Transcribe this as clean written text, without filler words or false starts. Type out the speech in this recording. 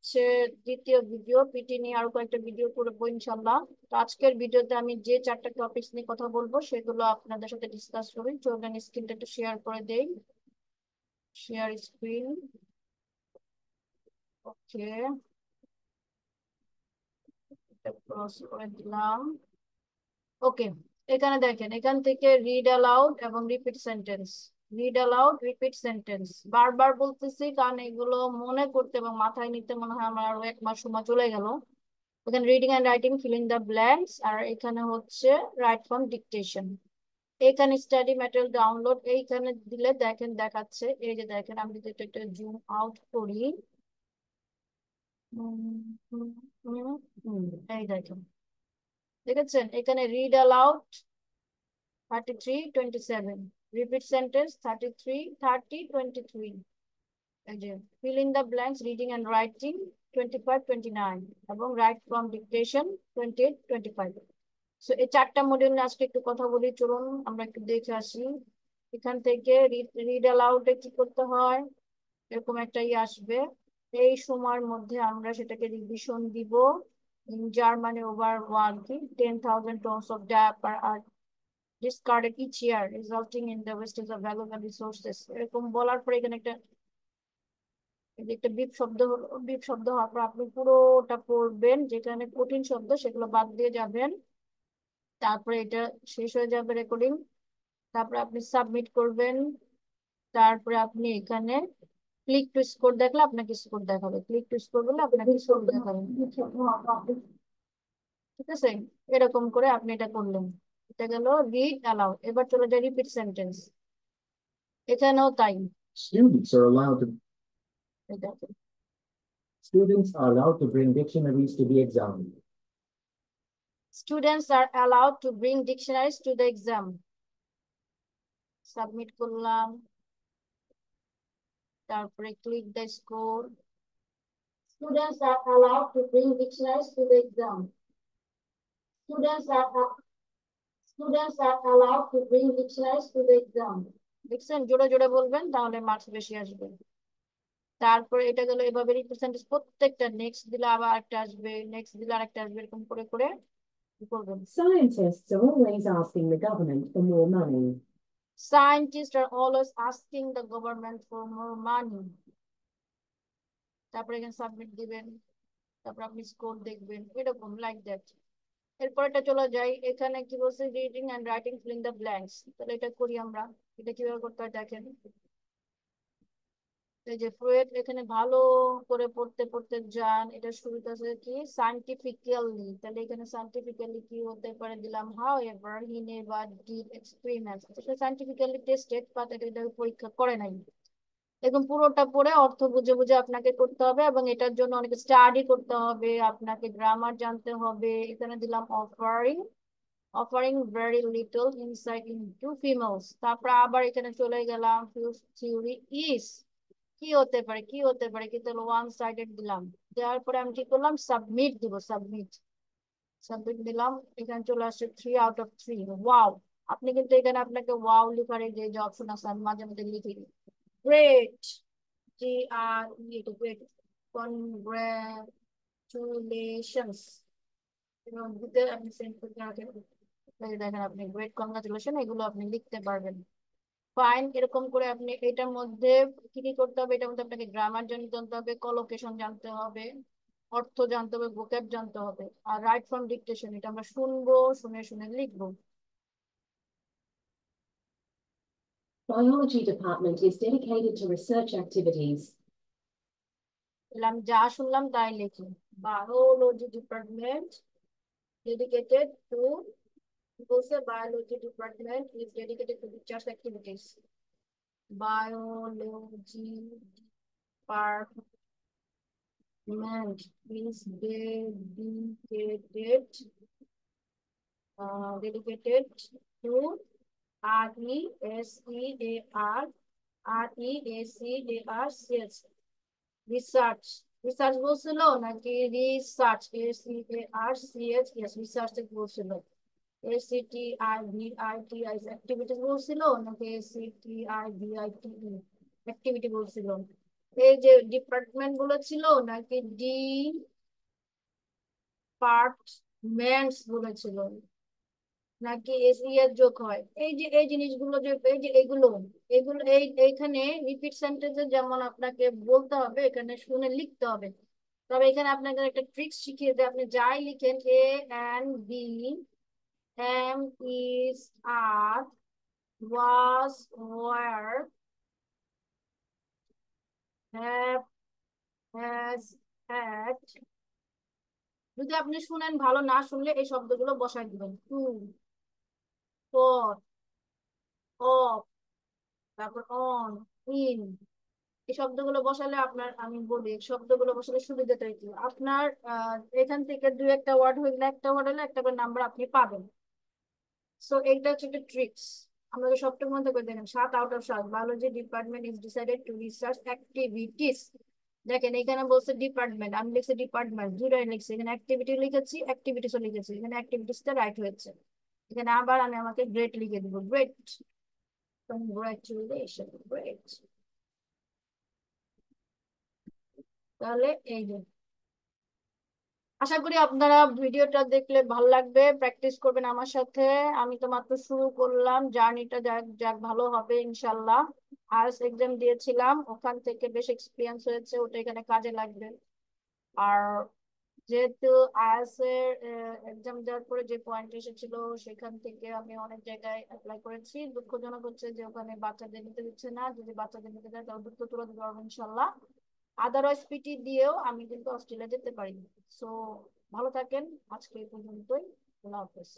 হচ্ছে দ্বিতীয় video, PT নিয়ে আরো কয়েকটা ভিডিও করবো ইনশাল্লাহ। তো আজকের ভিডিওতে আমি যে চারটা টপিকস নিয়ে কথা বলবো সেগুলো আপনাদের সাথে ডিসকাস করি। চলুন স্ক্রিনটা একটু শেয়ার করে দেই। Share screen. ওকে, ক্রস করে দিলাম। ওকে, এখানে দেখেন, এখান থেকে রিড অ্যালাউড এবং repeat sentence. Read aloud, repeat sentence বারবার বলতেছি কারণ এগুলো মনে করতে এবং মাথায় নিতে মনে হয় আমার আরো 1 মাস সময় চলে গেল। এখানে reading and writing, filling the blanks, আর এখানে হচ্ছে রাইট ফ্রম ডিকটেশন। এখানে স্টাডি ম্যাটেরিয়াল ডাউনলোড, এইখানে দিলে দেখেন দেখাচ্ছে, এই যে দেখেন, আমি যদি এটা একটু জুম আউট করি। হুম, হুম, হুম, এই দেখেন, দেখেছেন এখানে রিড অ্যালাউড 33:27, রিপিট সেন্টেন্স 33:30:23, এই যে fill in the blanks, reading and writing 25:29, এবং রাইট ফ্রম ডিকটেশন 28:25। সো এই চারটা মডিউল নিয়ে আজকে একটু কথা বলি, চলুন আমরা একটু দেখে আসি। এখান থেকে রিড অ্যালাউডে কি করতে হয়, এরকম একটা আসবে। এই সময়ের মধ্যে আমরা সেটাকে রিভিশন দিব। In Germany over 10,000 tons of diaper are discarded each year, resulting in the wastage of valuable resources। এরকম বলার পরে এখানে একটা, এই যে একটা বিপ শব্দ হলো, বিপ শব্দ হওয়ার পর আপনি পুরোটা পড়বেন, যেখানে কঠিন শব্দ সেগুলো বাদ দিয়ে যাবেন। তারপরে এটা শেষ হয়ে যাবে রেকর্ডিং। তারপরে আপনি সাবমিট করবেন। তারপরে আপনি এখানে ক্লিক টু স্কোর দেখলে আপনাকে স্কোর দেখাবে, ক্লিক টু স্কোর বলে আপনাকে স্কোর দেখাবে। ঠিক আছে, এরকম করে আপনি এটা করলেন। এটা গেল রিড অ্যালাউড। এবার চলে যায় রিপিট সেন্টেন্স। এখানেও তাই। Students are allowed to এই দেখেন, Students are allowed to bring dictionaries to the exam. Students are allowed to bring dictionaries to the exam. Submit করলাম। তারপরে click the score. Students are allowed to bring dictionaries to the exam. Students are students are allowed to bring dictionaries to the exam. দেখছেন, জোরে জোরে বলবেন তাহলে marks বেশি আসবে। তারপরে এটা গেল এভাবে রিপ্রেজেন্টেটিভ, প্রত্যেকটা নেক্সট দিলে আবার একটা আসবে, নেক্সট দিলে আরেকটা আসবে, এরকম করে করে কি করবেন। Scientists are always asking the government for more money. Scientists are always asking the government for more money। তারপরে এখানে সাবমিট দিবেন। তারপর আপনি স্কোর দেখবেন, এরকম লাইক দ্যাট। এরপর এটা চলে যাই, এখানে কি বলছে, reading and writing filling the blanks. তাহলে এটা করি আমরা। এটা কিভাবে করতে হয় দেখেন। এই যে ফ্লুয়েড, এখানে ভালো করে পড়তে পড়তে যান। এটা শুরুতে আছে কি সায়েন্টিফিক্যালি, তাহলে এখানে সায়েন্টিফিক্যালি কি হতে পারে দিলাম, how ever he never did experiments. এটা সায়েন্টিফিক্যালি টেস্টেড, বাট এটা পরীক্ষা করে নাই। একদম পুরোটা পড়ে অর্থ বুঝে বুঝে আপনাকে করতে হবে, এবং এটার জন্য অনেক স্টাডি করতে হবে, আপনাকে গ্রামার জানতে হবে। এখানে দিলাম offering, offering very little insight into females. তারপর আবার এখানে চলে গেলাম, থিওরি ইজ, কি হতে পারে, কি হতে পারে, কিন্তু ওয়ান সাইডেড দিলাম। দেওয়ার পরে আমি কি করলাম, সাবমিট দিব, সাবমিট। সাবমিট দিলাম, এখানে চলে আসছে 3 out of 3। ওয়াও। আপনি কিন্তু এখানে আপনাকে ওয়াও লিখার এই যে অপশন আছে, আমি মাঝে মধ্যে লিখি গ্রেট, গ্রেট, কনগ্রাচুলেশনস, এবং দিতে আপনি সেন্ড করতে রাখেন। দেখেন আপনি গ্রেট কনগ্রাচুলেশন, এগুলো আপনি লিখতে পারবেন। ফাইন, এরকম করে আপনি এটার মধ্যে কি কি করতে হবে, এটার মধ্যে আপনাকে গ্রামার জানতে হবে, কলোকেশন জানতে হবে, অর্থ জানতে হবে, ভোক্যাব জানতে হবে। আর রাইট ফ্রম ডিকটেশন, এটা আমরা শুনবো, শুনে শুনে লিখবো। Biology department is dedicated to research activities. আমি যা শুনলাম তাই লিখি। বায়োলজি ডিপার্টমেন্ট dedicated to, বলছে biology department is dedicated to research activities। biology department is dedicated to research, research. Research বলছিল নাকি রিসার্চ, SEARCH, রিসার্চ বলছিল। ACTIVITIS অ্যাক্টিভিটিস বলছিল নাকি ACTIVITE অ্যাক্টিভিটি বলছিল। এই যে ডিপার্টমেন্ট গুলো ছিল নাকি ডিপার্টমেন্টস গুলো ছিল, নাকি এসি এর যোগ হয়, এই যে এই জিনিসগুলো যে এই যে এগুলো এগুলো এইখানে রিপিট সেন্টেন্সে যেমন আপনাকে বলতে হবে, এখানে শুনে লিখতে হবে। তবে এখানে আপনাকে একটা ট্রিক্স শিখিয়ে দেয়, আপনি যাই লিখেন a an be am is are was were have has had, যদি আপনি শুনেন, ভালো না শুনলে এই শব্দগুলো বসাই দিবেন, টু, ফর, অফ, তারপর অন, ইন, এই শব্দগুলো বসালে আপনার, আমি বলি এই শব্দগুলো বসালে সুবিধাটা কি আপনার, এখান থেকে দুই একটা ওয়ার্ড হইলে, একটা ওয়ার্ড হলে একটা করে নাম্বার আপনি পাবেন। সো এইটা হচ্ছে একটা ট্রিক্স। আমরা সবটার মধ্যে করে দেখেন 7 out of 7 biology department is decided to research activities. দেখেন এখানে বলছে ডিপার্টমেন্ট, আমি লিখছি ডিপার্টমেন্ট, দুটাই লিখছি, এখানে অ্যাক্টিভিটি লিখেছি, অ্যাক্টিভিটিসও লিখেছি, এখানে অ্যাক্টিভিটিসটা রাইট হয়েছে। এখানে আবার আমি আমাকে গ্রেট লিখে দিব, গ্রেট, কংগ্রাচুলেশন, গ্রেট। তাহলে এই যে, আশা করি আপনারা ভিডিওটা দেখলে ভালো লাগবে, প্র্যাকটিস করবেন আমার সাথে। আমি তো মাত্র শুরু করলাম, জার্নিটা যাক যাক ভালো হবে ইনশাল্লাহ। আইএলটিএস এক্সাম দিয়েছিলাম, ওখান থেকে বেশ এক্সপিরিয়েন্স হয়েছে, ওটা এখানে কাজে লাগবে। আর যেহেতু আইএলটিএস এর এক্সাম দেওয়ার পরে যে পয়েন্ট এসেছিল, সেখান থেকে আমি অনেক জায়গায় অ্যাপ্লাই করেছি। দুঃখজনক হচ্ছে যে ওখানে বাচ্চাদের নিতে দিচ্ছে না, যদি বাচ্চাদের নিতে দেয় তাহলে দ্রুত তুলে দিতে পারবো ইনশাল্লাহ। আদারওয়াইজ পিটি দিয়েও আমি কিন্তু অস্ট্রেলিয়া যেতে পারি। সো ভালো থাকেন, আজকে এই পর্যন্তই। আল্লাহ হাফেজ।